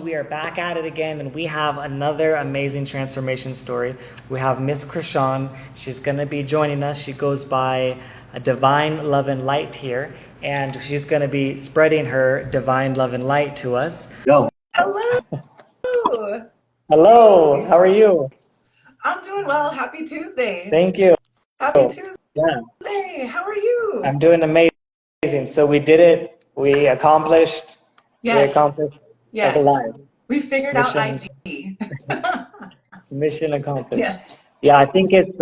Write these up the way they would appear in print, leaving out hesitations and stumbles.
We are back at it again, and we have another amazing transformation story. We have Miss Krishawn. She's going to be joining us. She goes by a Divine Love and Light here, and she's going to be spreading her divine love and light to us. Go. Hello. Hello, Hey, how are you? I'm doing well. Happy Tuesday. Thank you. Happy Tuesday. Yeah, How are you? I'm doing amazing. So we did it. We Yes. accomplished a Yes. life. We figured out Mission, IG. mission accomplished. Yes. Yeah, I think it's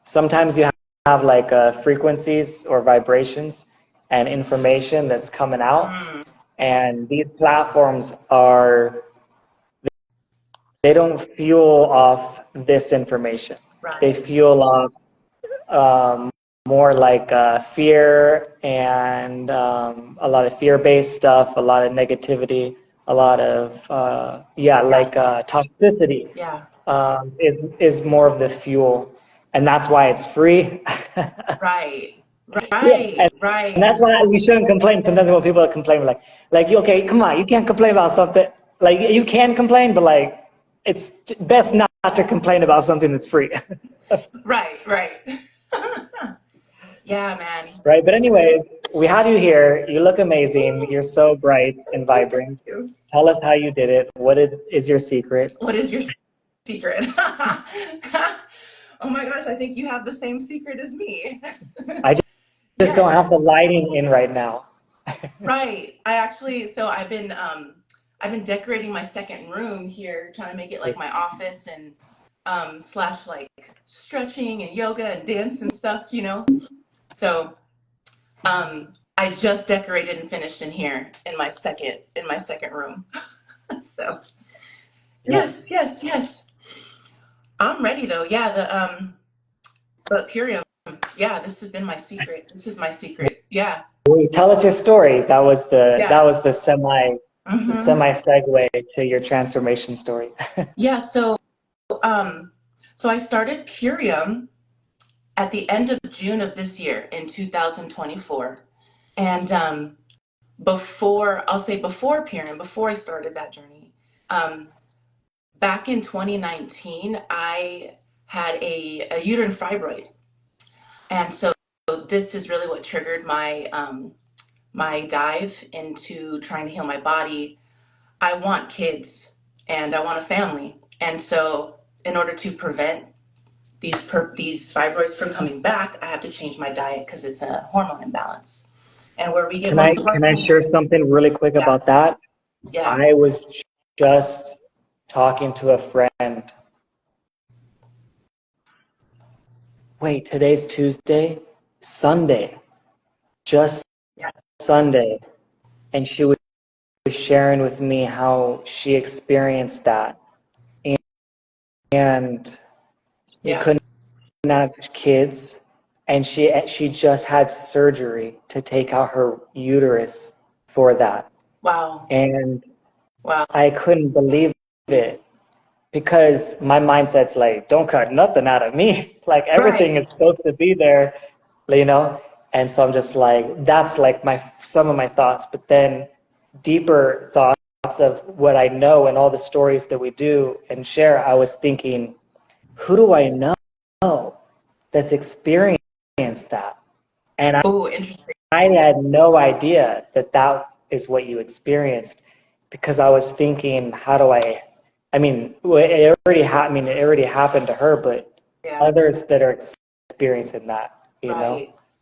sometimes you have like frequencies or vibrations and information that's coming out, Mm, and these platforms are, they don't fuel off this information. They right. fuel off um, more like fear and a lot of fear-based stuff, a lot of negativity, a lot of Yeah. toxicity Yeah. is more of the fuel, and that's why it's free. Right. Yeah, and Right. that's Right. why we shouldn't complain. Sometimes when people complain, like, okay, come on, you can't complain about something. Like, you can complain, but like, it's best not to complain about something that's free, Right. Right. Yeah, man. right? But anyway, we have you here. You look amazing. You're so bright and Thank you. Thank vibrant. you. Tell us how you did it. Is your secret? What is your secret? Oh my gosh, I think you have the same secret as me. I just don't Yes. have the lighting in right now. Right. I've been decorating my second room here, trying to make it like my office and slash like stretching and yoga and dance and stuff. So I just decorated and finished in here in my second room. So Yeah. yes, yes, yes. I'm ready though. Yeah, but Purium, yeah, this has been my secret. This is my secret. Yeah. Wait, tell us your story. That Yeah. was the Mm-hmm. semi segue to your transformation story. Yeah, um so I started Purium at the end of June of this year in 2024. And before Purium, before I started that journey, um, back in 2019, I had a uterine fibroid. And so this is really what triggered my dive into trying to heal my body. I want kids and I want a family. And so in order to prevent these fibroids from coming back, I have to change my diet because it's a hormone imbalance. And where we get most of our Can I share something really quick yeah, about that? yeah. I was just talking to a friend. Wait, today's Tuesday? Sunday. Just Yeah, Sunday. And she was sharing with me how she experienced that. And she yeah. couldn't have kids. And she just had surgery to take out her uterus for that. Wow, And wow. I couldn't believe it because my mindset's like, don't cut nothing out of me. Like, everything Right, is supposed to be there, you know? And so I'm just like, that's like some of my thoughts. But then deeper thoughts of what I know and all the stories that we do and share, I was thinking, who do I know that's experienced that? And oh, interesting. I had no idea that that is what you experienced because I was thinking, how do I mean, I mean, it already happened to her, but Yeah, others that are experiencing that, you know?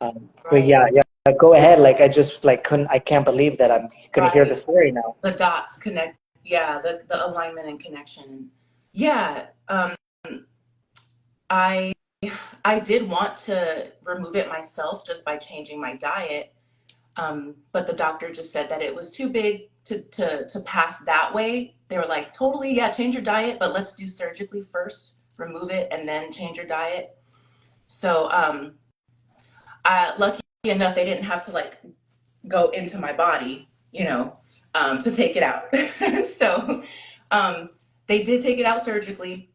right, But yeah, right, yeah, go ahead. Like, I just like I can't believe that I'm gonna hear the right. story now. The dots connect. Yeah, the alignment and connection. Yeah, I I did want to remove it myself just by changing my diet. But the doctor just said that it was too big to pass that way. They were like, totally, yeah, change your diet, but let's do surgically first, remove it, and then change your diet. So, lucky enough, they didn't have to like go into my body, to take it out. So, um, they did take it out surgically,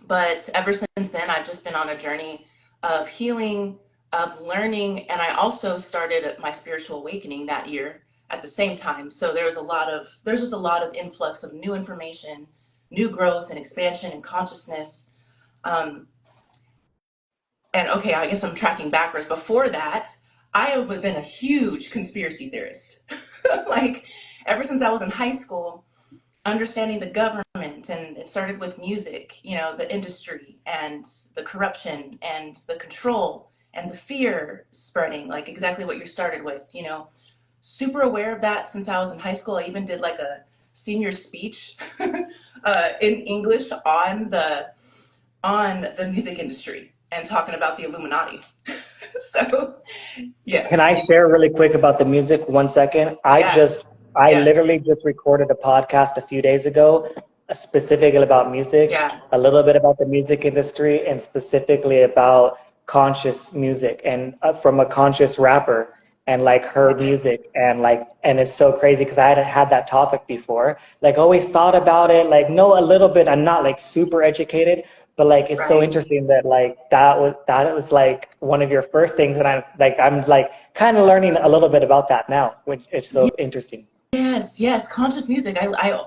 but ever since then, I've just been on a journey of healing, of learning, and I also started my spiritual awakening that year. at the same time. So there's just a lot of influx of new information, new growth and expansion and consciousness. Um, and okay, I guess I'm tracking backwards. Before that, I have been a huge conspiracy theorist. Like ever since I was in high school, understanding the government, and it started with music, the industry and the corruption and the control and the fear spreading, like exactly what you started with, super aware of that since I was in high school. I even did like a senior speech in English on the music industry and talking about the Illuminati. So, yeah. Can I share really quick about the music? 1 second. Yes. I Yes. literally just recorded a podcast a few days ago, specifically about music, Yeah. a little bit about the music industry, and specifically about conscious music and from a conscious rapper and like her Yes. music and it's so crazy because I hadn't had that topic before. Like always thought about it, like know a little bit. I'm not like super educated, but like it's so Right. interesting that like that was like one of your first things, and I'm like kind of learning a little bit about that now, which it's so interesting. Yes, yes, conscious music. I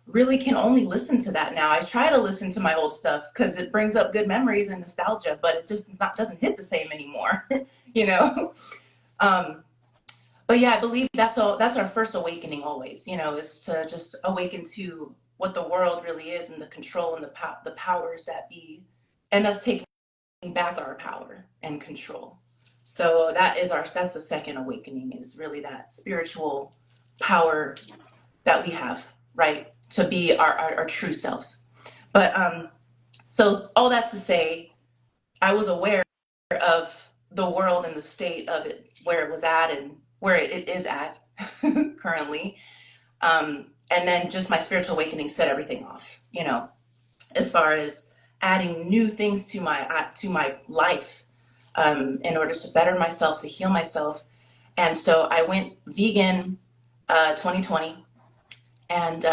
really can only listen to that now. I try to listen to my old stuff because it brings up good memories and nostalgia, but it just doesn't hit the same anymore, you know. Um, but yeah, I believe that's our first awakening always, is to just awaken to what the world really is and the control and the powers that be, and us taking back our power and control. So that's the second awakening, is really that spiritual power that we have, right? To be our true selves. But so all that to say, I was aware of the world and the state of it, where it was at and where it is at currently. And then just my spiritual awakening set everything off, as far as adding new things to my life, in order to better myself, to heal myself. And so I went vegan 2020, and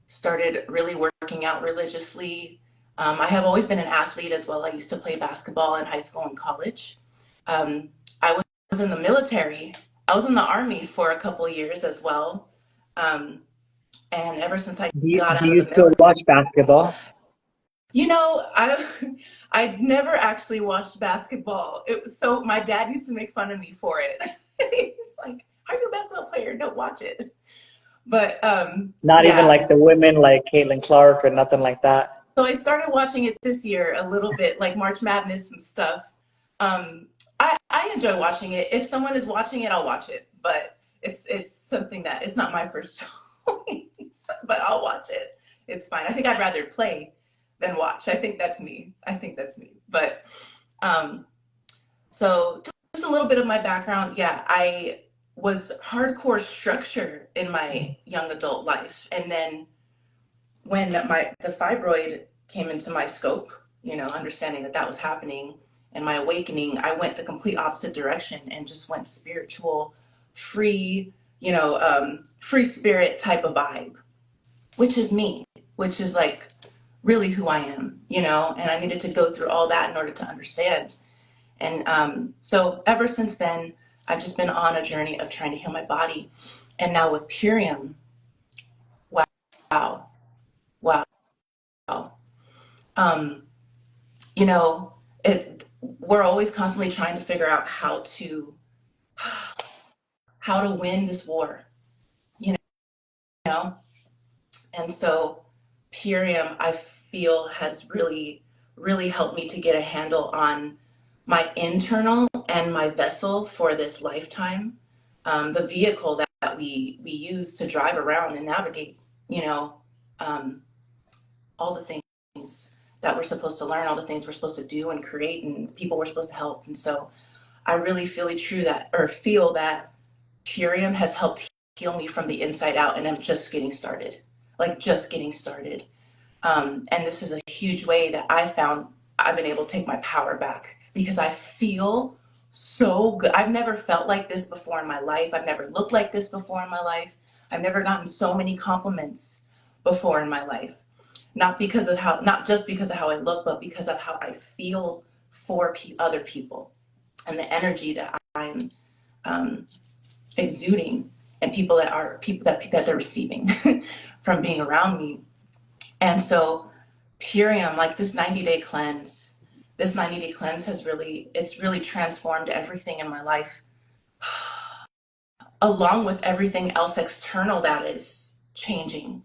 started really working out religiously. I have always been an athlete as well. I used to play basketball in high school and college. I was in the military. I was in the Army for a couple of years as well. Um, and ever since I got Do out of you the still military, watch basketball? I never actually watched basketball. It was so my dad used to make fun of me for it. He's like, "Are you a basketball player? Don't watch it." But Not even yeah. like the women like Caitlin Clark or nothing like that? So I started watching it this year a little bit, like March Madness and stuff. I enjoy watching it. If someone is watching it, I'll watch it. But it's something that it's not my first choice. But I'll watch it. It's fine. I think I'd rather play than watch. I think that's me. But um, so just a little bit of my background. Yeah, I was hardcore structure in my young adult life, and then when the fibroid came into my scope, understanding that was happening, and my awakening, I went the complete opposite direction and just went spiritual, free, free spirit type of vibe, which is me, which is like really who I am, and I needed to go through all that in order to understand. And so ever since then, I've just been on a journey of trying to heal my body. And now with Purium, wow, wow. Um, you know, we're always constantly trying to figure out how to win this war, you know? And so Purium, I feel, has really, really helped me to get a handle on my internal and my vessel for this lifetime, the vehicle that we use to drive around and navigate, you know, um, all the things that we're supposed to learn, all the things we're supposed to do and create, and people we're supposed to help. And so I really feel that Purium has helped heal me from the inside out, and I'm just getting started, like just getting started. And this is a huge way that I found I've been able to take my power back, because I feel so good. I've never felt like this before in my life. I've never looked like this before in my life. I've never gotten so many compliments before in my life. Not just because of how I look, but because of how I feel for other people, and the energy that I'm exuding. and people that they're receiving from being around me. And so Purium, like this 90-day cleanse, has really transformed everything in my life, along with everything else external that is changing,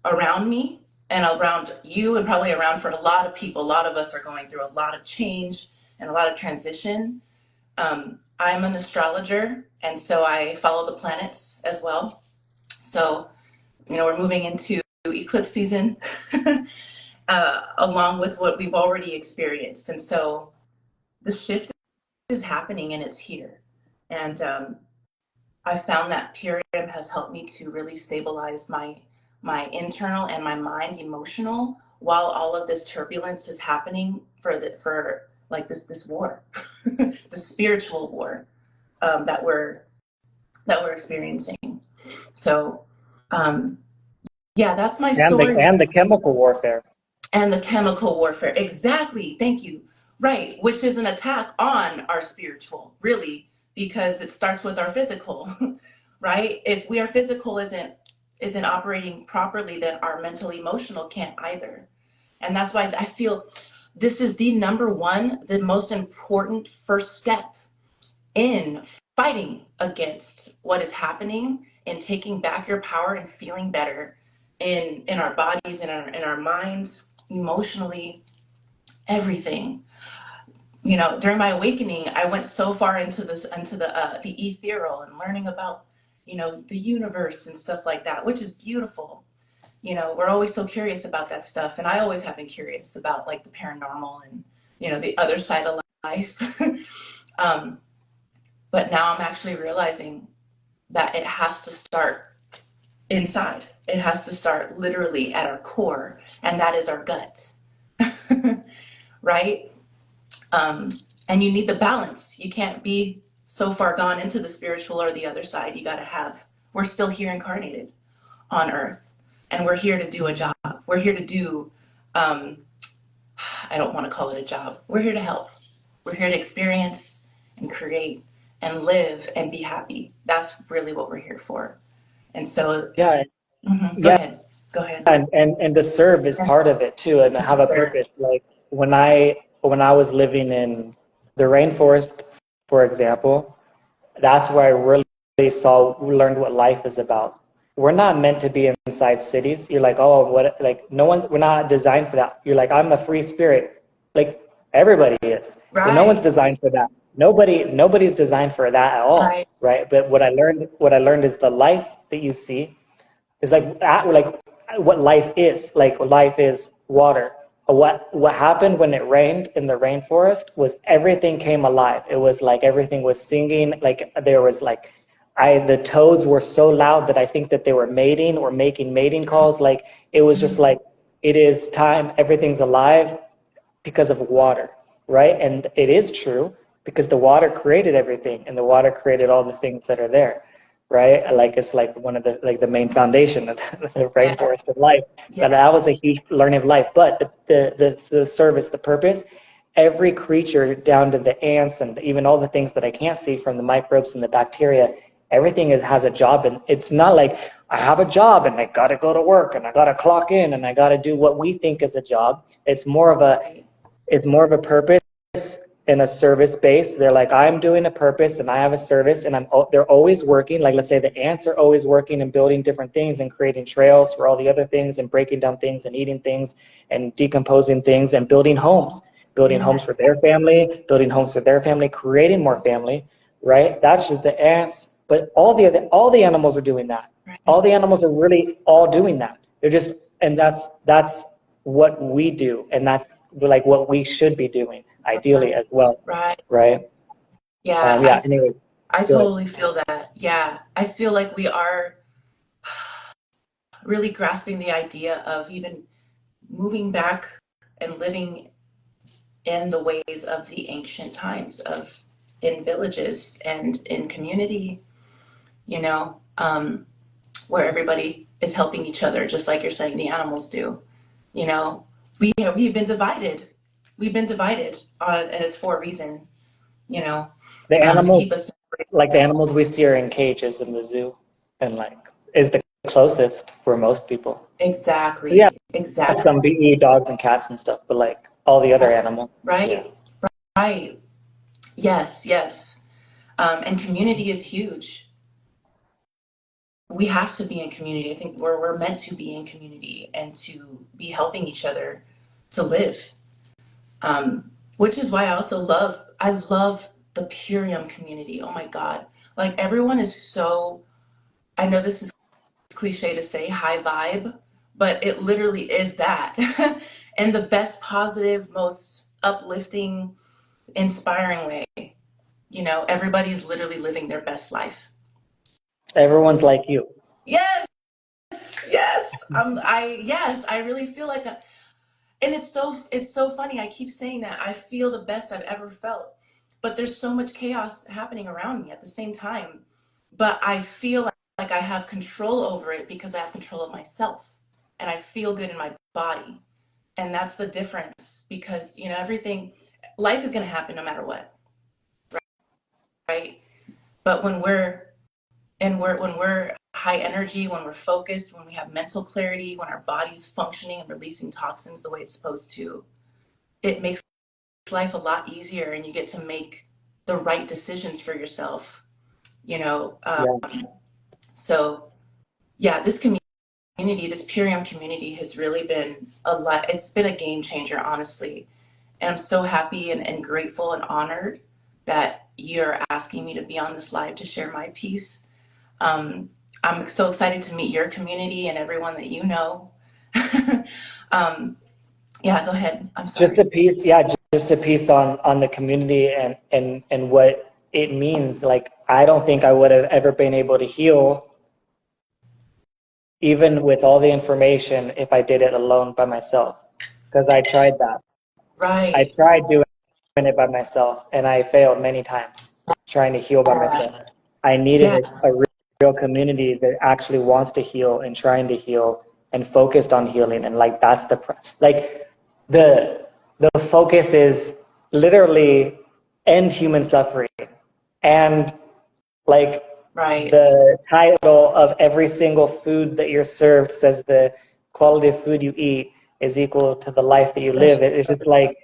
around me and around you, and probably around for a lot of people. A lot of us are going through a lot of change and a lot of transition. I'm an astrologer, and so I follow the planets as well. So, we're moving into eclipse season, along with what we've already experienced. And so the shift is happening and it's here. And I found that Purium has helped me to really stabilize my internal and my mind emotional while all of this turbulence is happening for like this war, the spiritual war, that we're experiencing. So yeah, that's my story. And the chemical warfare. And the chemical warfare. Exactly. Thank you. Right. Which is an attack on our spiritual, really, because it starts with our physical, right? If our physical isn't operating properly, then our mental emotional can't either. And that's why I feel this is the most important first step in fighting against what is happening and taking back your power and feeling better in our bodies, in our minds, emotionally, everything. During my awakening, I went so far into the ethereal and learning about, the universe and stuff like that, which is beautiful. We're always so curious about that stuff, and I always have been curious about like the paranormal and the other side of life. But now I'm actually realizing that it has to start inside. It has to start literally at our core, and that is our gut. Right? And you need the balance. You can't be so far gone into the spiritual or the other side. We're still here incarnated on earth, and we're here to do a job. We're here to do, I don't want to call it a job. We're here to help. We're here to experience and create and live and be happy. That's really what we're here for. And so, Yeah, go yeah, ahead. Go ahead. and to serve is part of it too, and to have a purpose. Like when I was living in the rainforest, for example, that's where I really learned what life is about. We're not meant to be inside cities. You're like, oh, what? Like, no one. We're not designed for that. You're like, I'm a free spirit. Like everybody is, but no one's Right. designed for that. Nobody's designed for that at all, Right. right? But what I learned is the life that you see is like what life is. Like life is water. What happened when it rained in the rainforest was everything came alive. It was like everything was singing. Like there was like the toads were so loud that I think that they were mating or making mating calls. Like it was just like it is time. Everything's alive because of water, right? And it is true because the water created everything, and the water created all the things that are there, right? Like it's like one of the main foundation of the Yeah. rainforest of life. But Yeah. that was a huge learning of life. But the service, the purpose, every creature down to the ants and even all the things that I can't see, from the microbes and the bacteria, everything has a job. And it's not like I have a job and I got to go to work and I got to clock in and I got to do what we think is a job. It's more of a purpose in a service base. They're like, I'm doing a purpose and I have a service, and they're always working. Like, let's say the ants are always working and building different things and creating trails for all the other things and breaking down things and eating things and decomposing things and building homes for Yes. their family, creating more family, right? That's just the ants. But all the animals are doing that. Right. All the animals are really all doing that. They're just, and that's what we do, and that's like what we should be doing ideally Right. as well, Right. right? Yeah. Yeah. Anyway, I good. totally feel that. Yeah. I feel like we are really grasping the idea of even moving back and living in the ways of the ancient times, of in villages and in community, you know, where everybody is helping each other, just like you're saying the animals do. You know, we've been divided. We've been divided, and it's for a reason. You know, The to animals, keep us like the animals we see are in cages in the zoo, and like is the closest for most people. So yeah, Exactly. Exactly. some BE dogs and cats and stuff, but like all the other animals, yeah. Right. Right. Yes. Yes. And community is huge. We have to be in community. I think we're meant to be in community and to be helping each other to live. Which is why I love the Purium community. Oh my God. Like everyone is so, I know this is cliche to say high vibe, but it literally is that. In the best positive, most uplifting, inspiring way. You know, everybody's literally living their best life. Everyone's like you. Yes, yes. I really feel like and it's so funny. I keep saying that. I feel the best I've ever felt. But there's so much chaos happening around me at the same time. But I feel like I have control over it because I have control of myself. And I feel good in my body. And that's the difference because, you know, everything life is going to happen no matter what, right? But when we're high energy, when we're focused, when we have mental clarity, when our body's functioning and releasing toxins the way it's supposed to, it makes life a lot easier and you get to make the right decisions for yourself, you know. Yeah. So yeah, this community, this Purium community has really been a lot. It's been a game changer, honestly. And I'm so happy and grateful and honored that you're asking me to be on this live to share my piece. Um, I'm so excited to meet your community and everyone that you know. um, yeah, go ahead. I'm Just sorry. a piece, yeah, just a piece on the community and what it means. Like I don't think I would have ever been able to heal even with all the information if I did it alone by myself. Because I tried that. I Right. tried doing it by myself and I failed many times trying to heal by myself. I needed Yeah. a real community that actually wants to heal and trying to heal and focused on healing. And like that's like the the focus is literally end human suffering. And like Right. the title of every single food that you're served says the quality of food you eat is equal to the life that you live. It's just like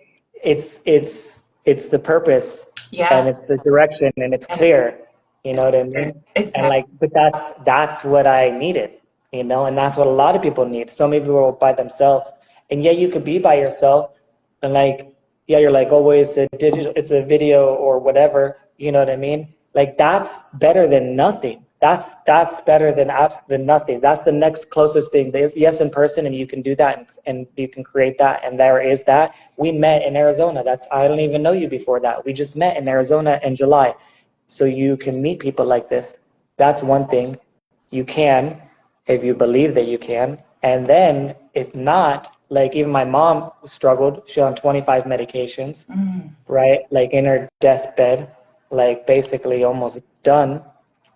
it's the purpose and Yeah. it's the direction and it's And clear. You know what I mean? And exactly. like, but that's what I needed, you know, and that's what a lot of people need. So many people are by themselves, and yeah, you could be by yourself, and like, yeah, you're like, oh, wait, it's a video or whatever. You know what I mean? Like that's better than nothing. That's better than nothing. That's the next closest thing. There's yes in person, and you can do that, and you can create that, and there is that. We met in Arizona. That's I don't even know you before that. We just met in Arizona in July, so you can meet people like this. That's one thing. You can, if you believe that you can, and then if not, like even my mom struggled. She on 25 medications, right? Like in her deathbed, like basically almost done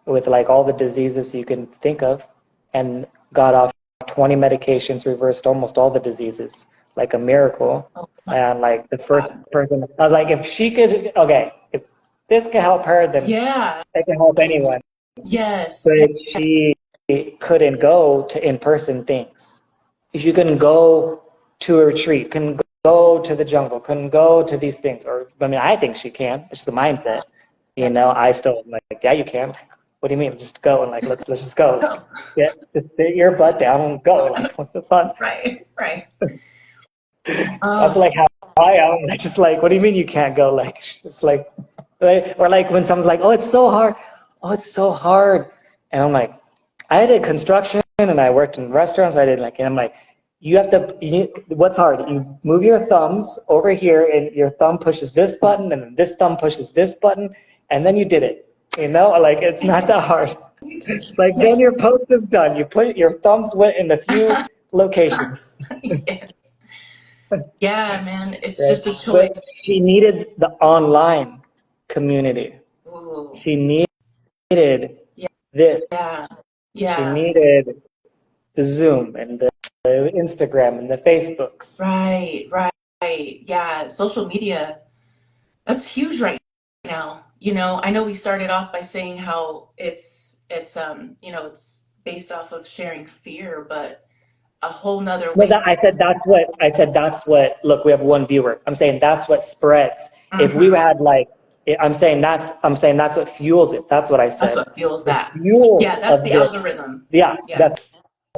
with like all the diseases you can think of, and got off 20 medications, reversed almost all the diseases, like a miracle. Oh my And like the first God. person, I was like, if she could, okay, if this can help her, then Yeah. it can help anyone. Yes. But Yeah. she couldn't go to in-person things. She couldn't go to a retreat, couldn't go to the jungle, couldn't go to these things. Or I mean, I think she can. It's just the mindset. You know, I still am like, yeah, you can. Like, what do you mean? Just go and like let's just go. Like, Oh, yeah, just sit your butt down and go. Like, what's the fun? right. Right. That's Oh, like how I am. Like, just like, what do you mean you can't go? Like, it's like, or like when someone's like, oh, it's so hard. Oh, it's so hard. And I'm like, I did construction and I worked in restaurants. I did like, and I'm like, what's hard? You move your thumbs over here and your thumb pushes this button and then this thumb pushes this button and then you did it. You know, like it's not that hard. Like then your yes. post is done. You put your thumbs went in a few locations. Yes. Yeah, man. It's Right. just a choice. But she needed the online community. Ooh. She needed Yeah. this. Yeah. She Yeah. needed the Zoom and the Instagram and the Facebooks. Right. Right. Right. Yeah. Social media. That's huge right now. I know we started off by saying how it's based off of sharing fear, but a whole nother No, way. that I said that's what. Look, we have one viewer. I'm saying that's what spreads. If we Mhm. had like, I'm saying that's what fuels it. That's what I That's said. what fuels The that. Yeah, fuel that's of the this, algorithm. yeah, Yeah,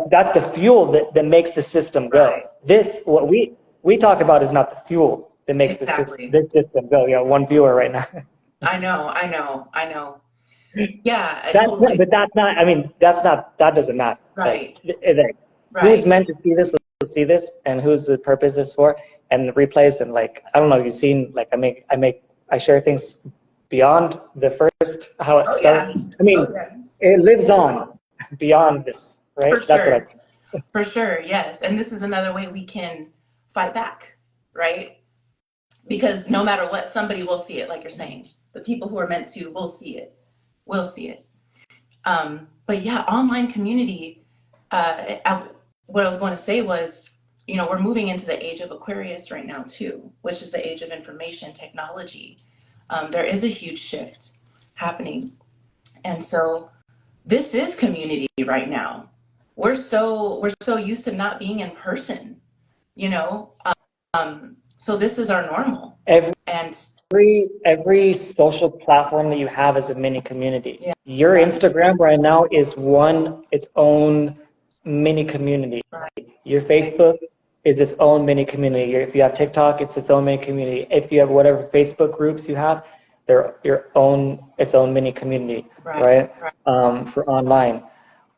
that's the fuel that makes the system go. right. This, what we talk about is not the fuel that makes Exactly. this system go. Yeah, one viewer right now. I know, I know, I know. Yeah, I That's not, totally. but that's not. I mean, that's not. That doesn't matter. Like, Right, who's right. meant to see this will see this, and whose the purpose is for, and replays. And like, I don't know if you've seen. Like, I share things beyond the first how it Oh yeah. starts. I mean, Oh yeah. it lives on beyond this, For right? That's what I sure. think. For sure. Yes. And this is another way we can fight back, right? Because no matter what, somebody will see it, like you're saying. The people who are meant to will see it. Will see it. But yeah, online community. What I was going to say was, we're moving into the age of Aquarius right now too, which is the age of information technology. There is a huge shift happening, and so this is community right now. We're so used to not being in person, you know. So this is our normal, Every and every social platform that you have is a mini community. yeah, Your right, Instagram right now is its own mini community. right, Your right, Facebook is its own mini community. If you have TikTok, it's its own mini community. If you have whatever Facebook groups you have, they're its own mini community, right, right? right. For online.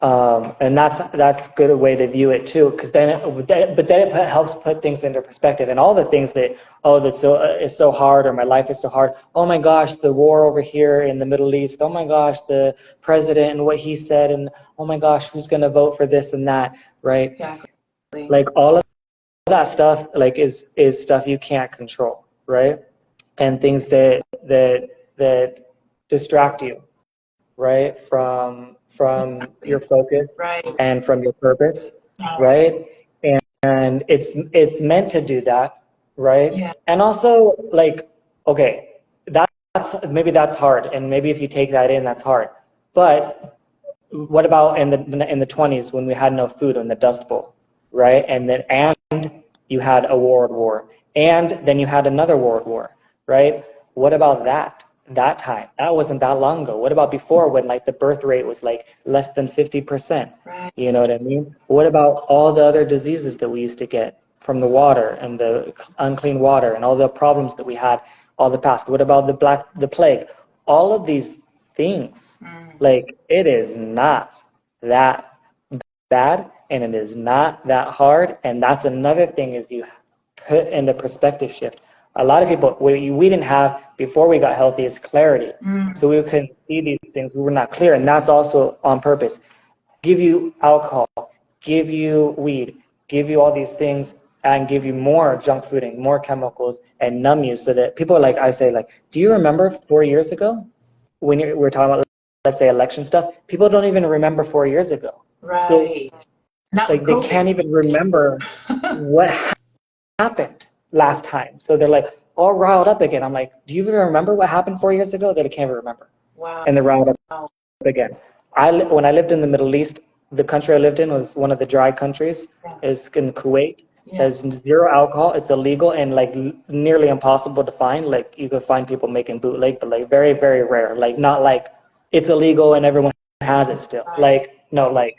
And that's a good way to view it too, because then it helps put things into perspective, and all the things that, oh, that's so is so hard, or my life is so hard. Oh my gosh, the war over here in the Middle East. Oh my gosh, the president and what he said, and oh my gosh, who's going to vote for this and that, right? Exactly. Like all of that stuff, like is stuff you can't control, right? And things that distract you, right, from your focus Right. and from your purpose, Right. right? And it's meant to do that, right? Yeah. And also, like, okay, that's hard, and maybe if you take that in, that's hard. But what about in the 20s when we had no food in the Dust Bowl, right? And you had a world war, and then you had another world war, right? What about that time? That wasn't that long ago. What about before, when like the birth rate was like less than 50%? Right. You know what I mean? What about all the other diseases that we used to get from the water and the unclean water and all the problems that we had all the past? What about the plague? All of these things, Mm. like, it is not that bad, and it is not that hard. And that's another thing, is you put into perspective shift. A lot of people, we didn't have before we got healthy, is clarity. Mm. So we couldn't see these things. We were not clear. And that's also on purpose. Give you alcohol, give you weed, give you all these things, and give you more junk food and more chemicals, and numb you, so that people, like I say, like, do you remember 4 years ago when we're talking about, let's say, election stuff? People don't even remember 4 years ago. So Right. And that was like, they COVID. can't even remember what happened last time. So they're like all riled up again. I'm like, do you even remember what happened 4 years ago? They can't even remember. Wow. And they're riled up again. When I lived in the Middle East, the country I lived in was one of the dry countries. Yeah. Is in Kuwait. Yeah. There's zero alcohol. It's illegal and like nearly impossible to find. Like, you could find people making bootleg, but like very, very rare. Like, not like it's illegal and everyone has it still. Right. Like, no, like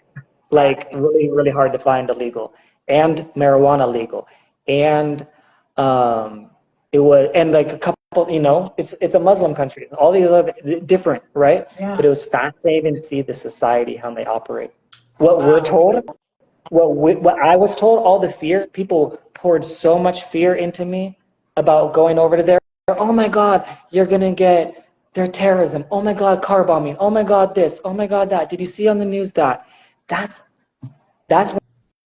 Right. really, really hard to find illegal, and marijuana legal. And it was, and like a couple, it's a Muslim country. All these other different, right? But Yeah. it was fascinating to see the society, how they operate. What we're Wow. told, what I was told, all the fear, people poured so much fear into me about going over to there. Oh my God, you're gonna get their terrorism. Oh my God, car bombing. Oh my God, this. Oh my God, that. Did you see on the news that? That's that's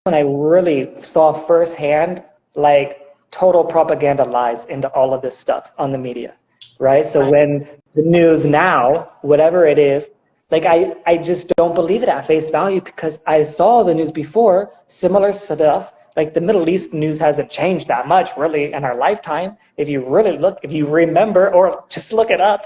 when I really saw firsthand, like, total propaganda lies into all of this stuff on the media, right? So Right. when the news now, whatever it is, like, I just don't believe it at face value, because I saw the news before, similar stuff. Like, the Middle East news hasn't changed that much really in our lifetime. If you really look, if you remember, or just look it up,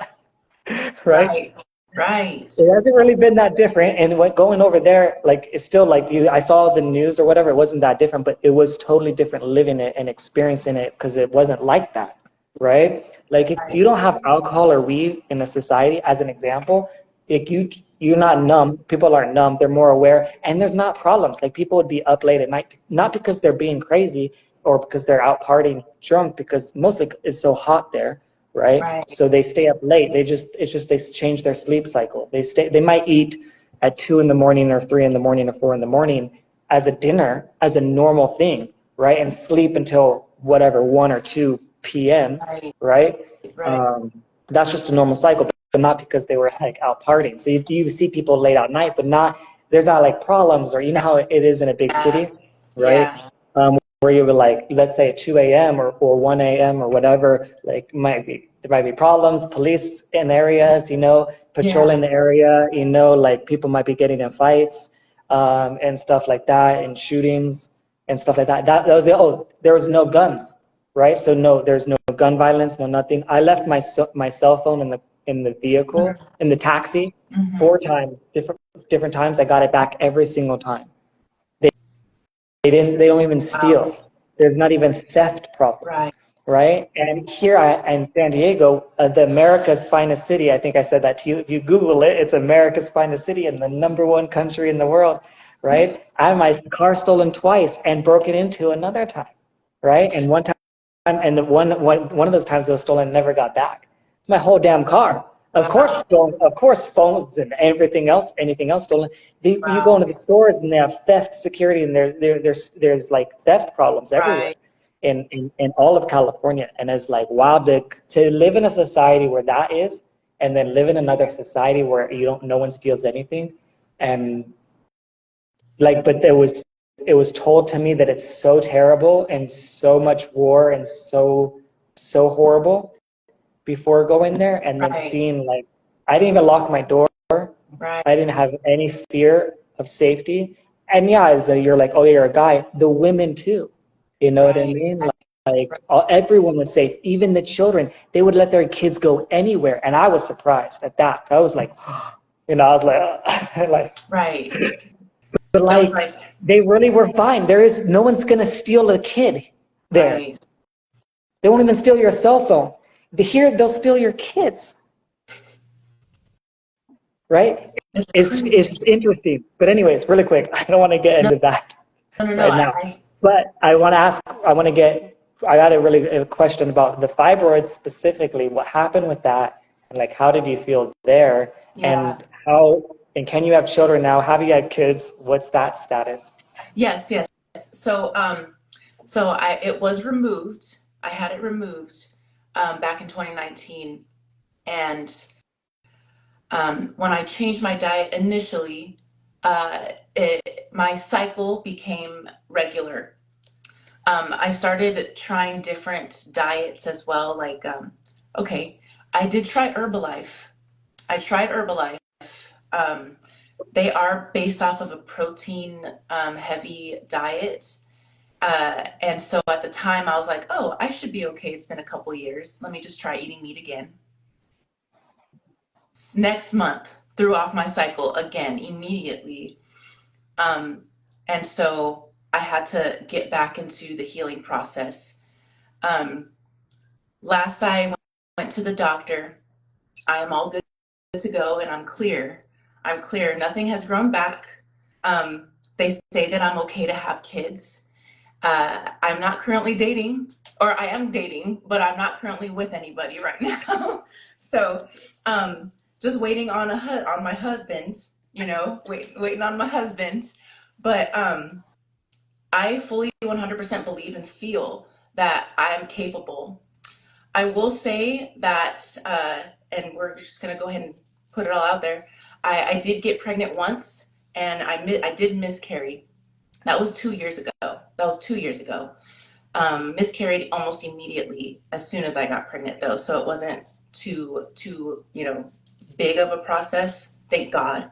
right? Right. Right. It hasn't really been that different. And when going over there, like it's still like I saw the news or whatever, it wasn't that different, but it was totally different living it and experiencing it because it wasn't like that, right? Like if you Right. don't have alcohol or weed in a society, as an example, if you're not numb, people aren't numb, they're more aware, and there's not problems. Like people would be up late at night, not because they're being crazy or because they're out partying drunk, because mostly it's so hot there, right? Right. So they stay up late. It's just they change their sleep cycle. They might eat at 2 in the morning or 3 in the morning or 4 in the morning as a dinner, as a normal thing, right? And sleep until whatever 1 or 2 p.m., Right. right? Right. Um, that's just a normal cycle, but not because they were like out partying. So you see people late at night, but not there's not like problems, or you know how it is in a big Yeah. city, right? Yeah. Where you were like, let's say at 2 a.m. or 1 a.m. or whatever, like there might be problems, police in areas, patrolling Yeah. the area, like people might be getting in fights, and stuff like that, and shootings and stuff like that. That was there was no guns, right? So no, there's no gun violence, no nothing. I left my cell phone in the vehicle, in the taxi, Mm-hmm. 4 times, different times. I got it back every single time. They don't even Wow. steal. There's not even theft problems, Right. right? And here in San Diego, the America's finest city, I think I said that to you. If you Google it, it's America's finest city and the #1 country in the world, right? I had my car stolen twice and broken into another time, right? And one time, and the one of those times it was stolen, never got back. My whole damn car. Of course, Wow. stolen. Of course, phones and anything else stolen. You go Wow. into the stores and they have theft security, and there's like theft problems everywhere Right. in all of California. And it's like, wow, to live in a society where that is, and then live in another society where no one steals anything, and like, but it was told to me that it's so terrible and so much war and so horrible before going there, and then Right. seeing, like, I didn't even lock my door. Right. I didn't have any fear of safety. And yeah, you're like, oh, you're a guy. The women too. You know what I Right. mean? Like everyone was safe, even the children. They would let their kids go anywhere, and I was surprised at that. I was like, I was like, like, Right. but So it's like, like, they really were fine. No one's gonna steal a kid there. right. They won't even steal your cell phone. Here, they'll steal your kids, right? It's It's crazy. interesting. But anyways, really quick, I don't want to get No, into that no, no, no. right now. But I got a question about the fibroids specifically. What happened with that? And like, how did you feel there? Yeah. And can you have children now? Have you had kids? What's that status? Yes, yes. So, it was removed. I had it removed back in 2019, and when I changed my diet initially, my cycle became regular. I started trying different diets as well. Like, okay, I did try Herbalife. I tried Herbalife. Um, they are based off of a protein heavy diet. And so at the time, I was like, oh, I should be okay. It's been a couple years. Let me just try eating meat again. Next month, threw off my cycle again immediately. Um, and so I had to get back into the healing process. Um, Last I went to the doctor, I am all good to go and I'm clear. I'm clear. Nothing has grown back. They say that I'm okay to have kids. I'm not currently dating, or I am dating, but I'm not currently with anybody right now. So, um, just waiting on on my husband. Waiting on my husband. But I fully 100% believe and feel that I am capable. I will say that, and we're just gonna go ahead and put it all out there. I did get pregnant once, and I did miscarry. That was 2 years ago. That was 2 years ago. Miscarried almost immediately as soon as I got pregnant, though, so it wasn't too big of a process, thank God.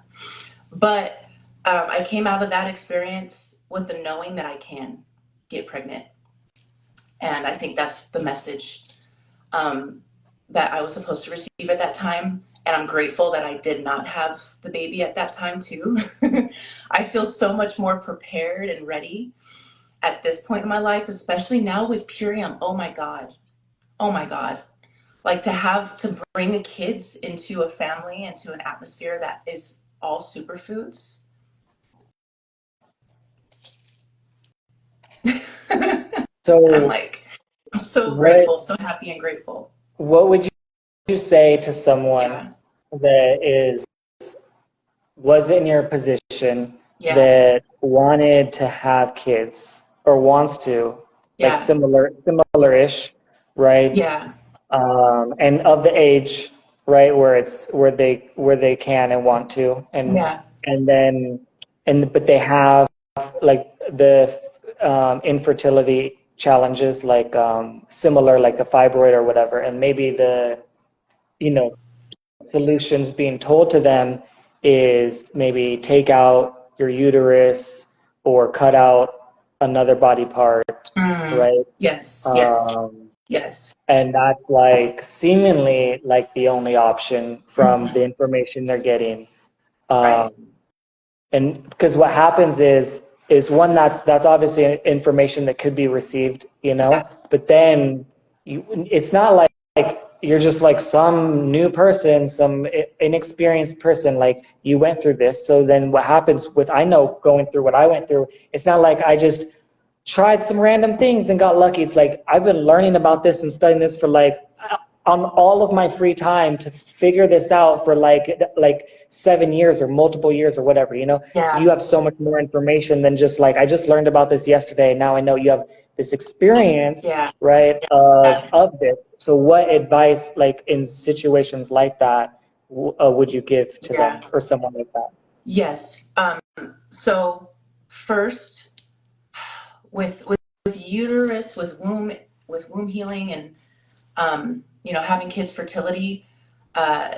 But I came out of that experience with the knowing that I can get pregnant, and I think that's the message um, that I was supposed to receive at that time. And I'm grateful that I did not have the baby at that time too. I feel so much more prepared and ready at this point in my life, especially now with Purium. Oh my God. Oh my God. Like to bring the kids into a family, into an atmosphere that is all superfoods. I'm So like, I'm so what grateful, so happy and grateful. what would you say to someone Yeah. that was in your position Yeah. that wanted to have kids or wants to, like Yeah. similar-ish, right? Yeah. And of the age, right, where they can and want to, Yeah. and then but they have like the infertility challenges, like similar, like the fibroid or whatever, and maybe the you know solutions being told to them is maybe take out your uterus or cut out another body part, Mm. right? Yes. Yes. Um, Yes. and that's like seemingly like the only option from the Mhm. information they're getting. Right. Um, and because what happens is one, that's obviously information that could be received, Yeah. but then it's not like you're just like some new person, some inexperienced person, like you went through this. So then what happens with, I know, going through what I went through, it's not like I just tried some random things and got lucky. It's like I've been learning about this and studying this for like on all of my free time to figure this out for like 7 years or multiple years or whatever. So you Yeah. have so much more information than just like I just learned about this yesterday. Now I know you have this experience, Yeah. right, of this. So what advice, like in situations like that, would you give to them Yeah. or someone like that? Yes. So first, with uterus, with womb healing, and having kids, fertility, uh,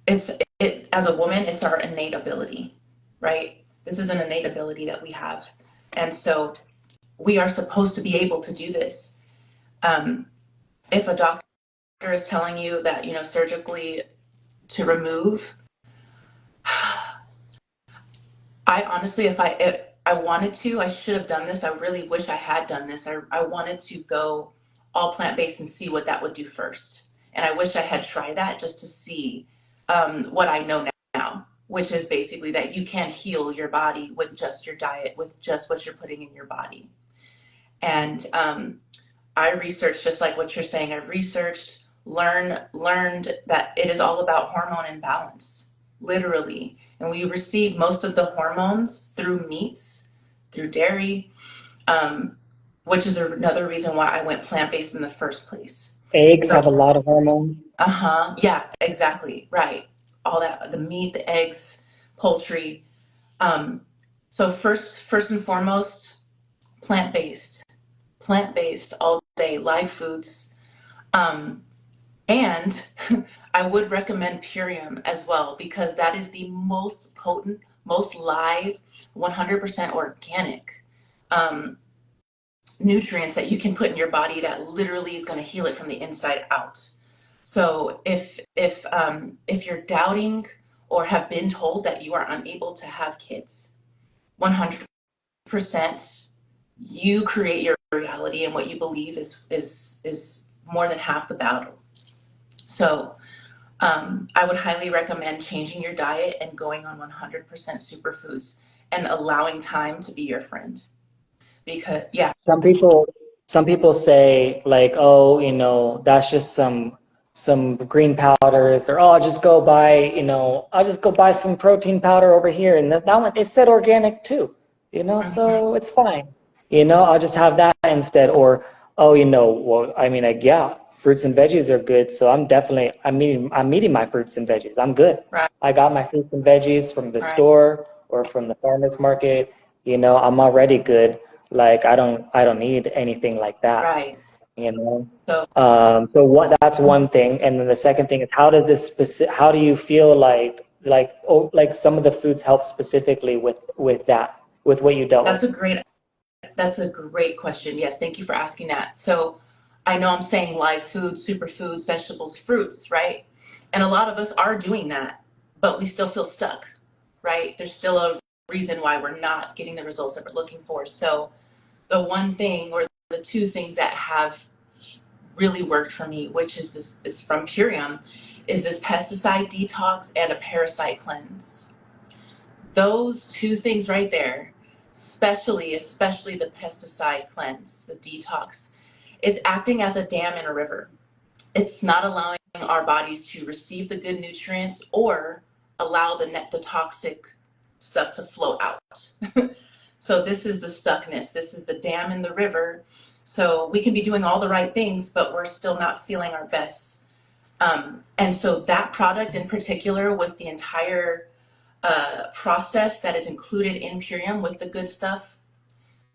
it's it as a woman, it's our innate ability, right? This is an innate ability that we have, and so we are supposed to be able to do this. Um, if a doctor is telling you that surgically to remove, I honestly, if I wanted to, I should have done this. I really wish I had done this. I wanted to go all plant based and see what that would do first. And I wish I had tried that just to see what I know now, which is basically that you can heal your body with just your diet, with just what you're putting in your body. And I researched just like what you're saying. I've researched, learned that it is all about hormone imbalance, literally. And we receive most of the hormones through meats, through dairy, um, which is another reason why I went plant based in the first place. Eggs have a So, lot of hormones. yeah, exactly, right. All that, the meat, the eggs, poultry. Um, so first and foremost, plant based, plant based all day, live foods. Um, and I would recommend Purium as well because that is the most potent, most live, 100% organic um, nutrients that you can put in your body that literally is going to heal it from the inside out. So if you're doubting or have been told that you are unable to have kids, 100% you create your reality, and what you believe is more than half the battle. So I would highly recommend changing your diet and going on 100% superfoods and allowing time to be your friend. Because, yeah, Some people, some people say like, oh, that's just some green powders, or oh, I'll just go buy some protein powder over here, and that one it said organic too, mhm, so it's fine. I'll just have that instead, or oh, well, I mean, like, yeah, fruits and veggies are good, so I'm eating my fruits and veggies. I'm good. right, I got my fruits and veggies from the right, store or from the farmer's market. I'm already good. Like I don't need anything like that, right. you know. So, So that's one thing, and then the second thing is how do you feel like some of the foods help specifically with that, with what you dealt with? that's a great that's a great question. Yes, thank you for asking that. So, I know I'm saying live foods, superfoods, vegetables, fruits, right? And a lot of us are doing that, but we still feel stuck, right? There's still a reason why we're not getting the results that we're looking for. So the one thing or the two things that have really worked for me, which is this is from Purium, is this pesticide detox and a parasite cleanse. Those two things right there, especially the pesticide cleanse, the detox, is acting as a dam in a river. It's not allowing our bodies to receive the good nutrients or allow the toxic stuff to flow out. So this is the stuckness. This is the dam in the river. So we can be doing all the right things, but we're still not feeling our best. And so that product in particular, with the entire process that is included in Purium with the good stuff,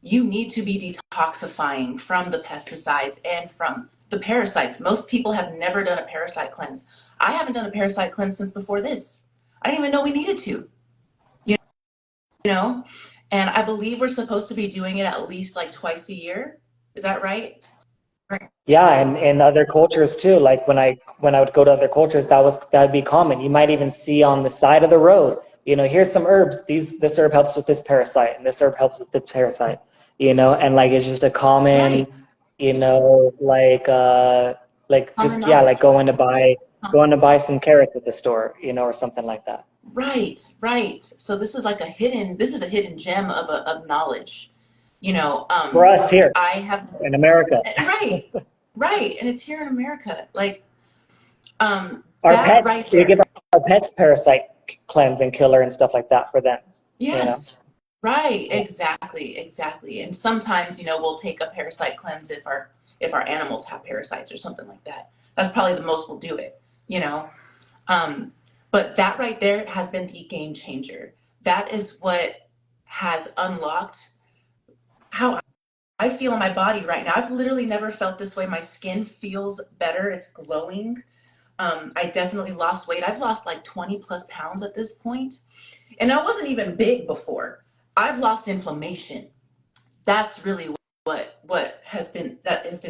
you need to be detoxifying from the pesticides and from the parasites. Most people have never done a parasite cleanse. I haven't done a parasite cleanse since before this. I didn't even know we needed to, you know? And I believe we're supposed to be doing it at least like twice a year. Is that right? Right. Yeah, and in other cultures too. Like when I would go to other cultures, that'd be common. You might even see on the side of the road, here's some herbs. This herb helps with this parasite, and this herb helps with this parasite. And like it's just a common, Right. you know, like Common just yeah, like knowledge. going to buy some carrots at the store, or something like that. Right, right. So this is a hidden gem of knowledge. You know, For us here I have, in America, right, right. And it's here in America. Like, our that pets, right we give there. our pets parasite cleanse and killer and stuff like that for them. You know. Yes, right, Yeah. exactly, exactly. And sometimes, we'll take a parasite cleanse if our animals have parasites or something like that. That's probably the most we'll do it, you know. Um, but that right there has been the game changer. That is what has unlocked how I feel in my body right now. I've literally never felt this way. My skin feels better. It's glowing. I definitely lost weight. I've lost like 20 plus pounds at this point. And I wasn't even big before. I've lost inflammation. That's really what has been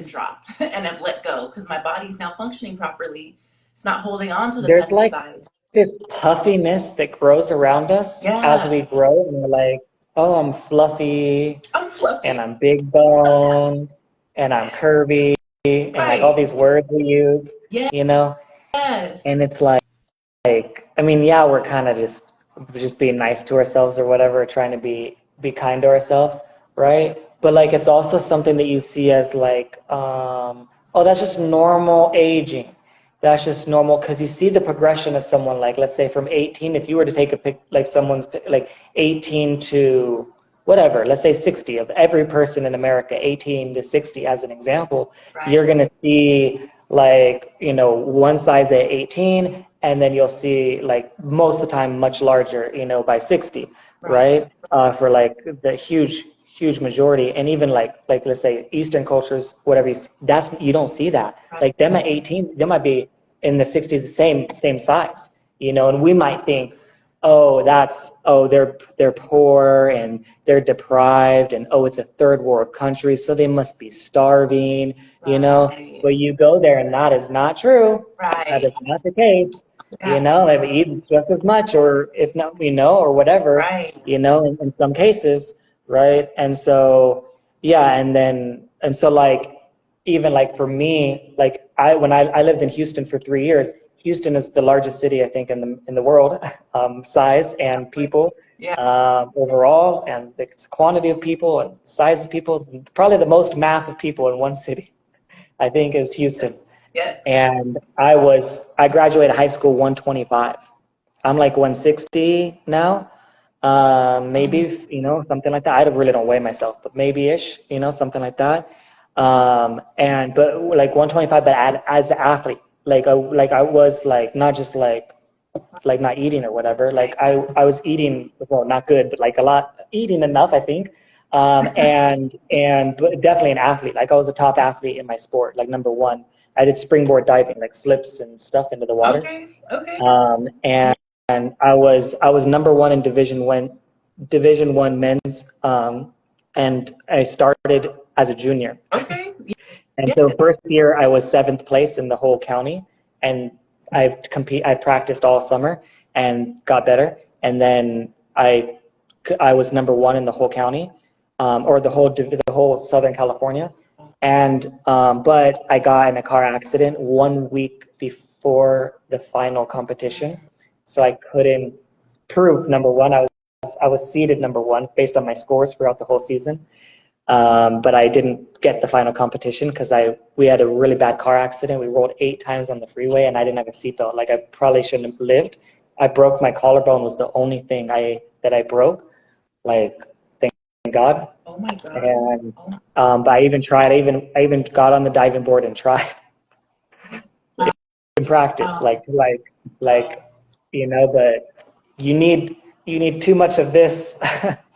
dropped and I've let go because my body's now functioning properly. It's not holding on to the There's like pesticides. this puffiness that grows around us as Yeah, we grow, and we're like, oh, I'm fluffy, I'm and fluffy. I'm big boned, and I'm curvy, and like all Right. these words we use, you know? And Yes. it's like, I mean, yeah, we're kind of just being nice to ourselves or whatever, trying to be kind to ourselves, right? But like it's also something that you see as like, oh, that's just normal aging. That's just normal because you see the progression of someone like, let's say from 18, if you were to take a pic, like like 18 to whatever, let's say 60 of every person in America, 18 to 60 as an example, you're Right. going to see like, one size at 18, and then you'll see like most of the time much larger, by 60, Right. right? For like the huge majority, and even like let's say Eastern cultures, whatever, you don't see that. Right. Like them at 18, they might be in the 60s, the same size, and we might think, they're poor and they're deprived, and it's a third world country, so they must be starving, Right. but you go there and that is not true. That is Right. not the case. Yeah. They've eaten just as much, or if not, or whatever, Right. in some cases, right? And so, yeah, and so like, even like for me, like when I lived in Houston for 3 years. Houston is the largest city, I think, in the world, size and people, Yeah. overall, and the quantity of people and size of people. Probably the most massive people in one city, I think, is Houston. Yes. And I graduated high school 125. I'm like 160 now, maybe, something like that. I really don't weigh myself, but maybe ish, something like that. But like 125, but as an athlete, like I was like not just like not eating or whatever. Like I was eating, well, not good, but like a lot, eating enough, I think. And but definitely an athlete. Like I was a top athlete in my sport, like number one. I did springboard diving, like flips and stuff into the water. Okay. Okay. And I was number one in Division 1 men's, and I started as a junior. Okay. And Yeah. so first year I was seventh place in the whole county, and I practiced all summer and got better. And then I was number one in the whole county, or the whole Southern California. And but I got in a car accident 1 week before the final competition, so I couldn't prove number one. I was seeded number one based on my scores throughout the whole season. But I didn't get the final competition because we had a really bad car accident. We rolled 8 times on the freeway, and I didn't have a seatbelt. Like, I probably shouldn't have lived. I broke my collarbone, was the only thing that I broke. Like, thank God. Oh my God. And Oh, but I even tried. I even got on the diving board and tried in practice. wow. Like but you need too much of this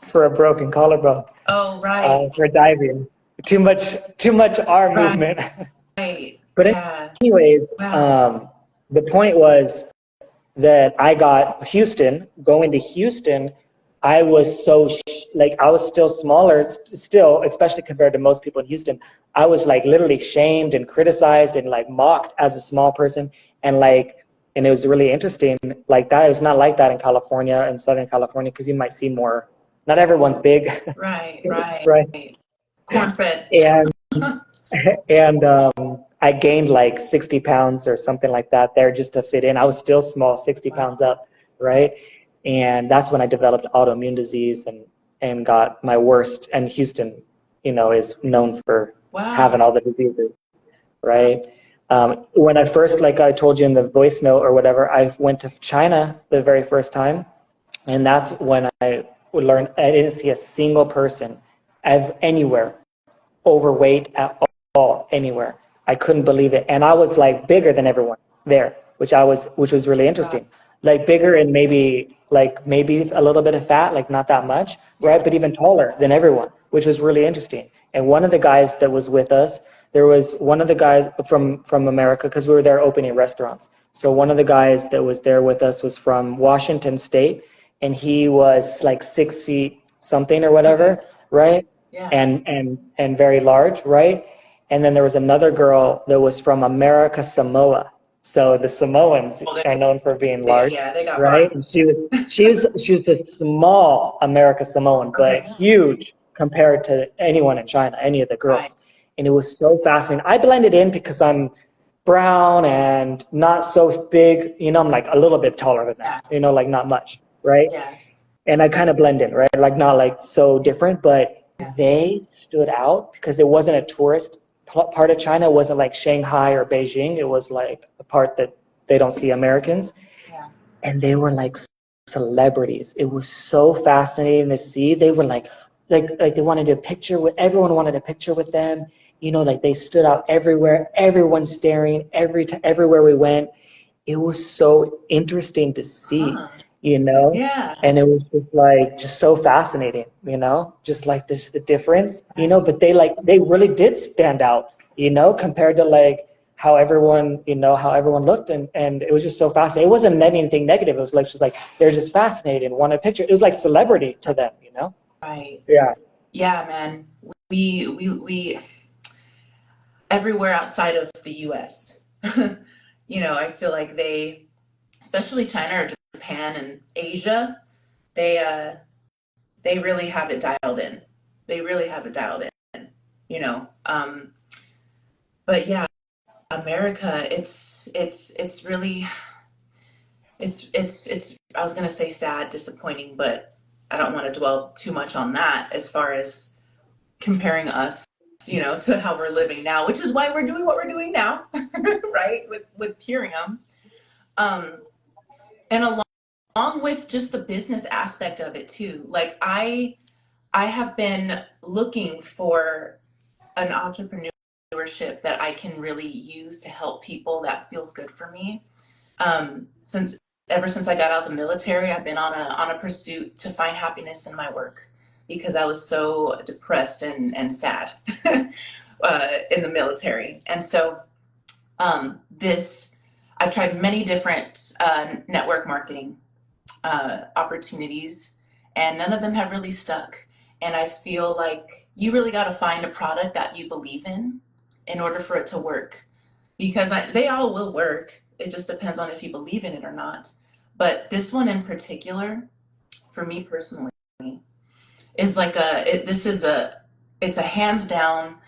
for a broken collarbone. Oh, right. For diving. Too much arm Right. movement. But Yeah. anyways, Wow. the point was that I got Houston. Going to Houston, I was I was still smaller, still, especially compared to most people in Houston. I was like literally shamed and criticized and like mocked as a small person, and and it was really interesting. Like, that, it was not like that in California and Southern California, because you might see more. Not everyone's big, Right. Right. right? Cornbread. And and I gained like 60 pounds or something like that there just to fit in. I was still small, 60 Wow. pounds up, right? And that's when I developed autoimmune disease and got my worst. And Houston, is known for having Wow. all the diseases, right? When I first, like I told you in the voice note or whatever, I went to China the very first time, and that's when I would learn. I didn't see a single person anywhere overweight at all anywhere. I couldn't believe it, and I was like bigger than everyone there, which was really Wow. interesting. Like, bigger and maybe a little bit of fat, like not that much, right? Yeah. But even taller than everyone, which was really interesting. And one of the guys that was with us, there was one of the guys from America, because we were there opening restaurants. So one of the guys that was there with us was from Washington State, and he was like 6 feet something or Okay. whatever, right? Yeah. And very large, right? And then there was another girl that was from America Samoa. So the Samoans Oh, are known for being large, yeah, they got right? barbed. And she was a small America Samoan, but Okay. huge compared to anyone in China, any of the Right. girls. And it was so fascinating. I blended in because I'm brown and not so big. I'm like a little bit taller than them, Yeah. like not much, right? Yeah. And I kind of blend in, right? Like, not like so different, but Yeah. they stood out because it wasn't a tourist part of China. It wasn't like Shanghai or Beijing. It was like a part that they don't see Americans. Yeah. And they were like celebrities. It was so fascinating to see. They were like they wanted a picture with everyone, wanted a picture with them. Like, they stood out everywhere. Everyone staring everywhere we went. It was so interesting to see, Huh. you know, Yeah. and it was just so fascinating, just like this, the difference, Right. but they really did stand out, compared to like how everyone looked, and it was just so fascinating. It wasn't anything negative. It was like, just like, they're just fascinated, wanted a picture. It was like celebrity to them. Right. Yeah. Yeah, man. We everywhere outside of the US. I feel like especially China or Japan and Asia, they they really have it dialed in. They really have it dialed in, you know. But yeah, America, it's really it's I was gonna say sad, disappointing, but I don't want to dwell too much on that as far as comparing us, to how we're living now, which is why we're doing what we're doing now, right? With Purium. Um, and along with just the business aspect of it too. Like, I have been looking for an entrepreneurship that I can really use to help people that feels good for me. Since ever since I got out of the military, I've been on a pursuit to find happiness in my work because I was so depressed and sad in the military. And so this I've tried many different network marketing opportunities, and none of them have really stuck. And I feel like you really got to find a product that you believe in order for it to work, because they all will work. It just depends on if you believe in it or not. But this one in particular, for me personally, is like it's a hands down,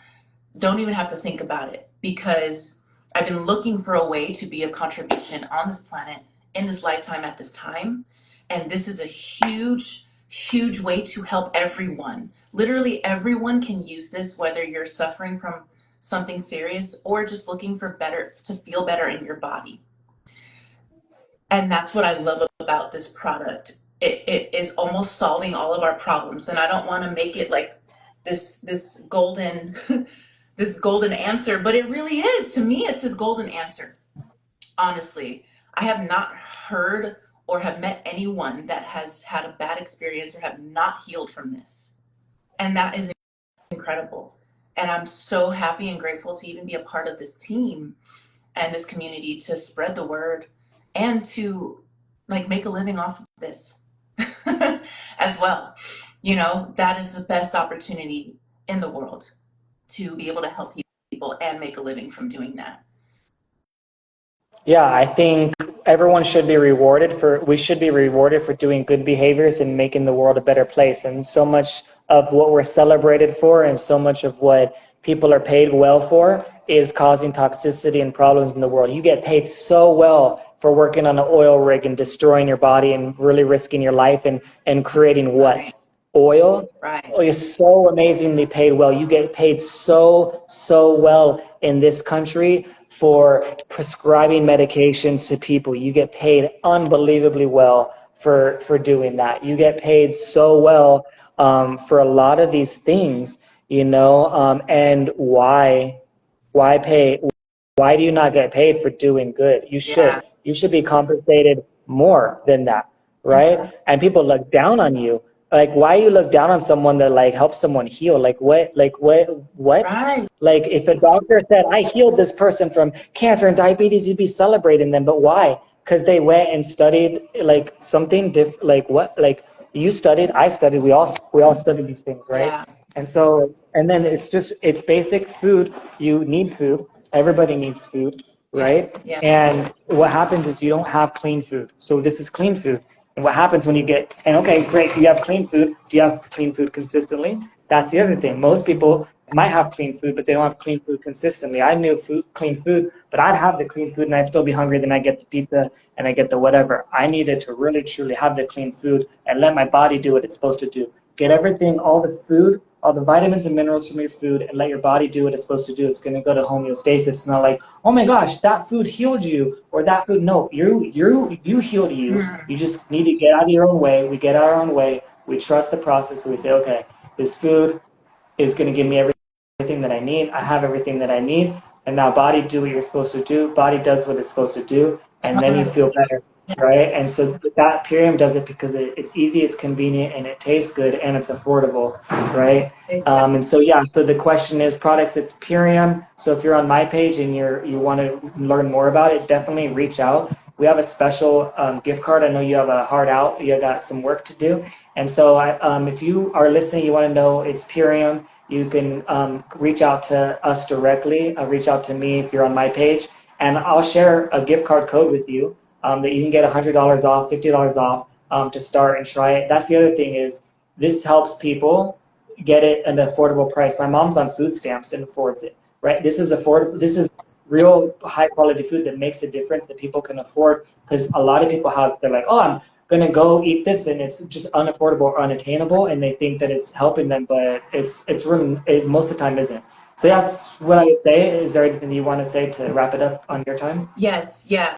don't even have to think about it, because I've been looking for a way to be of contribution on this planet in this lifetime at this time. And this is a huge, huge way to help everyone. Literally everyone can use this, whether you're suffering from something serious or just looking for better, to feel better in your body. And that's what I love about this product. It is almost solving all of our problems. And I don't want to make it like this golden this golden answer, but it really is. To me, it's this golden answer. Honestly, I have not heard or have met anyone that has had a bad experience or have not healed from this. And that is incredible. And I'm so happy and grateful to even be a part of this team and this community to spread the word and to like make a living off of this as well. You know, that is the best opportunity in the world, to be able to help people and make a living from doing that. Yeah, I think we should be rewarded for doing good behaviors and making the world a better place. And so much of what we're celebrated for and so much of what people are paid well for is causing toxicity and problems in the world. You get paid so well for working on an oil rig and destroying your body and really risking your life and creating Right, what? Oil? right. Oh, you're so amazingly paid well. You get paid so well in this country for prescribing medications to people. You get paid unbelievably well for doing that. You get paid so well for a lot of these things, and why pay? Why do you not get paid for doing good? You Yeah. should. You should be compensated more than that, Mhm. right? And people look down on you. Like, why you look down on someone that like helps someone heal? Like what? Like what? Right. Like if a doctor said I healed this person from cancer and diabetes, you'd be celebrating them. But why? Because they went and studied like something different. Like what? Like you studied, I studied. We all studied these things, right? Yeah. And then it's basic food. You need food. Everybody needs food, Yeah. right? Yeah. And what happens is you don't have clean food. So this is clean food. And what happens when you get, and okay, great, you have clean food. Do you have clean food consistently? That's the other thing. Most people might have clean food, but they don't have clean food consistently. I knew clean food, but I'd have the clean food and I'd still be hungry. Then I get the pizza and I get the whatever. I needed to really, truly have the clean food and let my body do what it's supposed to do. Get everything, all the food, all the vitamins and minerals from your food, and let your body do what it's supposed to do. It's going to go to homeostasis. It's not like, oh my gosh, that food healed you, or that food. No, you healed you. You Mm. just need to get out of your own way. We get our own way. We trust the process. So we say, okay, this food is going to give me everything that I need. I have everything that I need. And now, body, do what you're supposed to do. Body does what it's supposed to do. And then you feel Yes. better, right? And so that Purium does it because it's easy, it's convenient, and it tastes good, and it's affordable, right? Exactly. And so, yeah, so the question is products, it's Purium. So if you're on my page and you want to learn more about it, definitely reach out. We have a special gift card. I know you have a hard out. You got some work to do. And so if you are listening, you want to know it's Purium, you can reach out to us directly, reach out to me if you're on my page, and I'll share a gift card code with you that you can get $100 off, $50 off to start and try it. That's the other thing is this helps people get it at an affordable price. My mom's on food stamps and affords it, right? This is affordable. This is real high quality food that makes a difference that people can afford because a lot of people they're like, oh, I'm gonna go eat this and it's just unaffordable or unattainable and they think that it's helping them, but it most of the time isn't. So yeah, that's what I would say. Is there anything you want to say to wrap it up on your time? Yes. Yeah.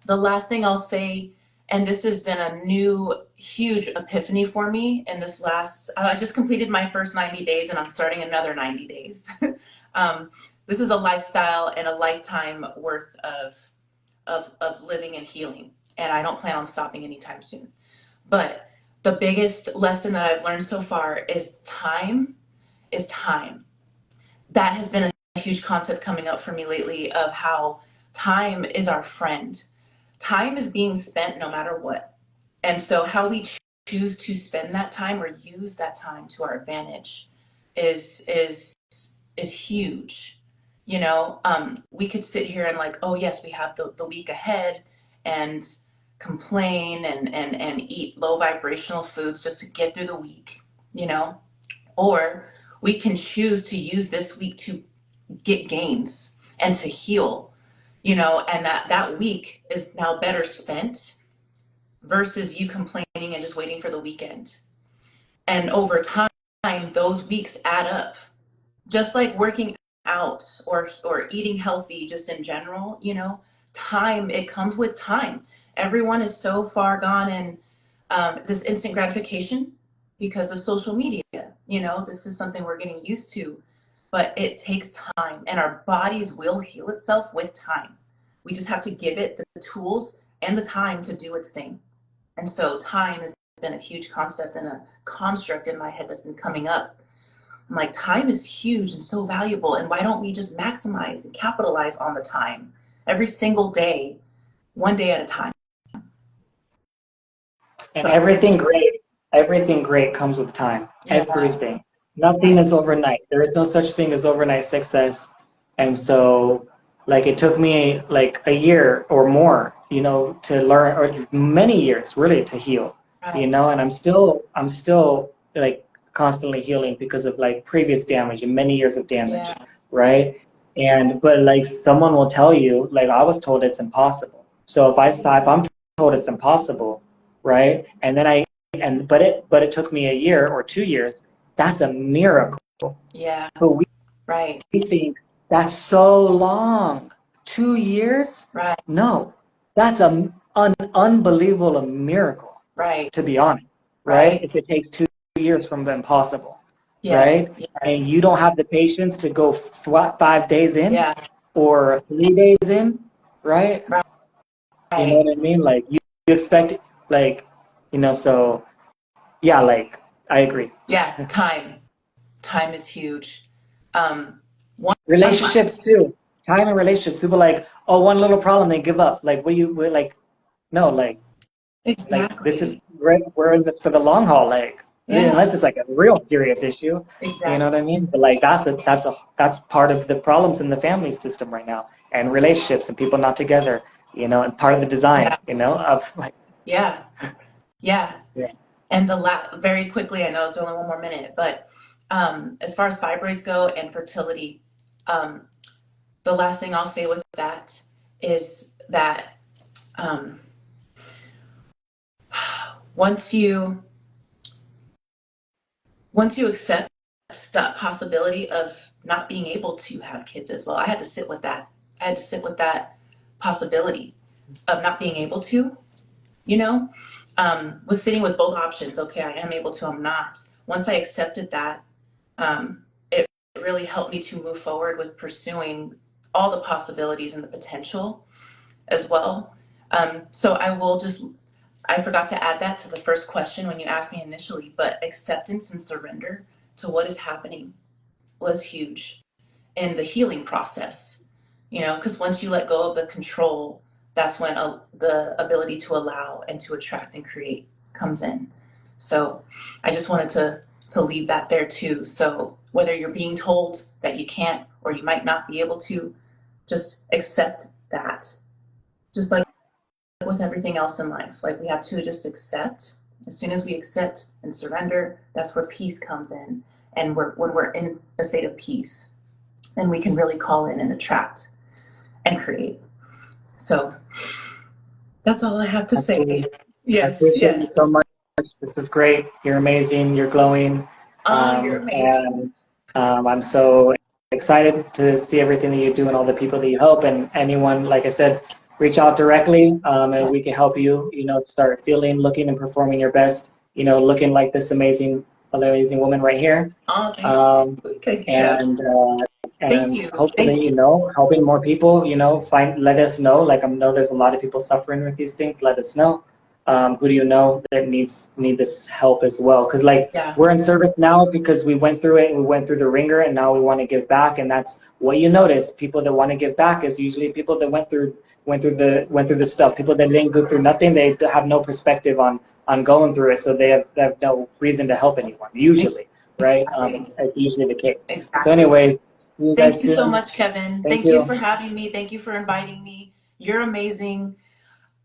The last thing I'll say, and this has been a new huge epiphany for me in this last, I just completed my first 90 days and I'm starting another 90 days. um, this is a lifestyle and a lifetime worth of living and healing. And I don't plan on stopping anytime soon. But the biggest lesson that I've learned so far is time is time. That has been a huge concept coming up for me lately of how time is our friend. Time is being spent no matter what. And so how we choose to spend that time or use that time to our advantage is is huge. You know, we could sit here and like, oh yes, we have the week ahead and complain and eat low vibrational foods just to get through the week, you know, or we can choose to use this week to get gains and to heal, you know, and that week is now better spent versus you complaining and just waiting for the weekend. And over time, those weeks add up. Just like working out or eating healthy just in general, you know, time, it comes with time. Everyone is so far gone in this instant gratification because of social media. You know, this is something we're getting used to, but it takes time and our bodies will heal itself with time. We just have to give it the tools and the time to do its thing. And so time has been a huge concept and a construct in my head that's been coming up. I'm like, time is huge and so valuable. And why don't we just maximize and capitalize on the time every single day, one day at a time? And everything great comes with time. Yeah. Everything. Nothing is overnight. There is no such thing as overnight success. And so, like, it took me like a year or more, you know, to learn, or many years really, to heal, you know, and I'm still like constantly healing because of like previous damage and many years of damage, right? And but like someone will tell you, like I was told it's impossible. So if I'm told it's impossible, right? And then but it took me a year or 2 years. That's a miracle. Yeah. But we think that's so long. 2 years? Right. No, that's an unbelievable miracle. Right. To be honest, right? If it takes 2 years from the impossible, right? Yes. And you don't have the patience to go 5 days in, or 3 days in, right? You know what I mean? Like you expect, like, you know, so yeah, like I agree. Yeah, time is huge. Relationships too. Time and relationships. People like, oh, one little problem, they give up. Like, we're like, no, like, exactly. Like this is we're in this for the long haul. Like, unless it's like a real serious issue, you know what I mean? But like that's part of the problems in the family system right now, and relationships and people not together, you know, and part of the design, you know, of like. Yeah. And very quickly, I know it's only one more minute, but as far as fibroids go and fertility, the last thing I'll say with that is that once you accept that possibility of not being able to have kids as well, I had to sit with that. I had to sit with that possibility of not being able to, you know, was sitting with both options. Okay, I am able to, I'm not. Once I accepted that, it really helped me to move forward with pursuing all the possibilities and the potential as well. So I forgot to add that to the first question when you asked me initially, but acceptance and surrender to what is happening was huge in the healing process, you know, because once you let go of the control, that's when the ability to allow and to attract and create comes in. So I just wanted to leave that there too. So whether you're being told that you can't or you might not be able to, just accept that. Just like with everything else in life, like we have to just accept. As soon as we accept and surrender, that's where peace comes in. And when we're in a state of peace, then we can really call in and attract and create. So that's all I have to say. Yes. I appreciate you so much. This is great. You're amazing. You're glowing. You're amazing. And I'm so excited to see everything that you do and all the people that you help. And anyone, like I said, reach out directly, and we can help you, you know, start feeling, looking, and performing your best, you know, looking like this amazing woman right here. Thank you. And hopefully, you know, helping more people, you know, let us know. Like, I know there's a lot of people suffering with these things. Let us know. Who do you know that need this help as well? Because we're in service now because we went through it and we went through the ringer, and now we want to give back. And that's what you notice. People that want to give back is usually people that went through the stuff. People that didn't go through nothing, they have no perspective on going through it, so they have no reason to help anyone. Usually, right? It's usually the case. So, anyways. See you Thank guys you so soon. much, Kevin. Thank Thank you for you. having me. Thank you for inviting me. You're amazing.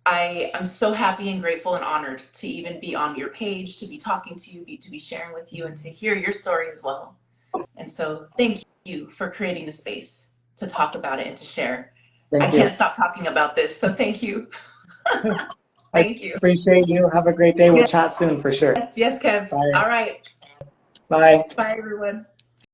I'm so happy and grateful and honored to even be on your page, to be talking to you, to be sharing with you, and to hear your story as well. And so thank you for creating the space to talk about it and to share. I Thank can't you. stop talking about this, so thank you. I Thank you. appreciate you. Have a great day. We'll Yes, chat soon for sure. yes, Kev. Bye. All right. Bye. Bye, everyone.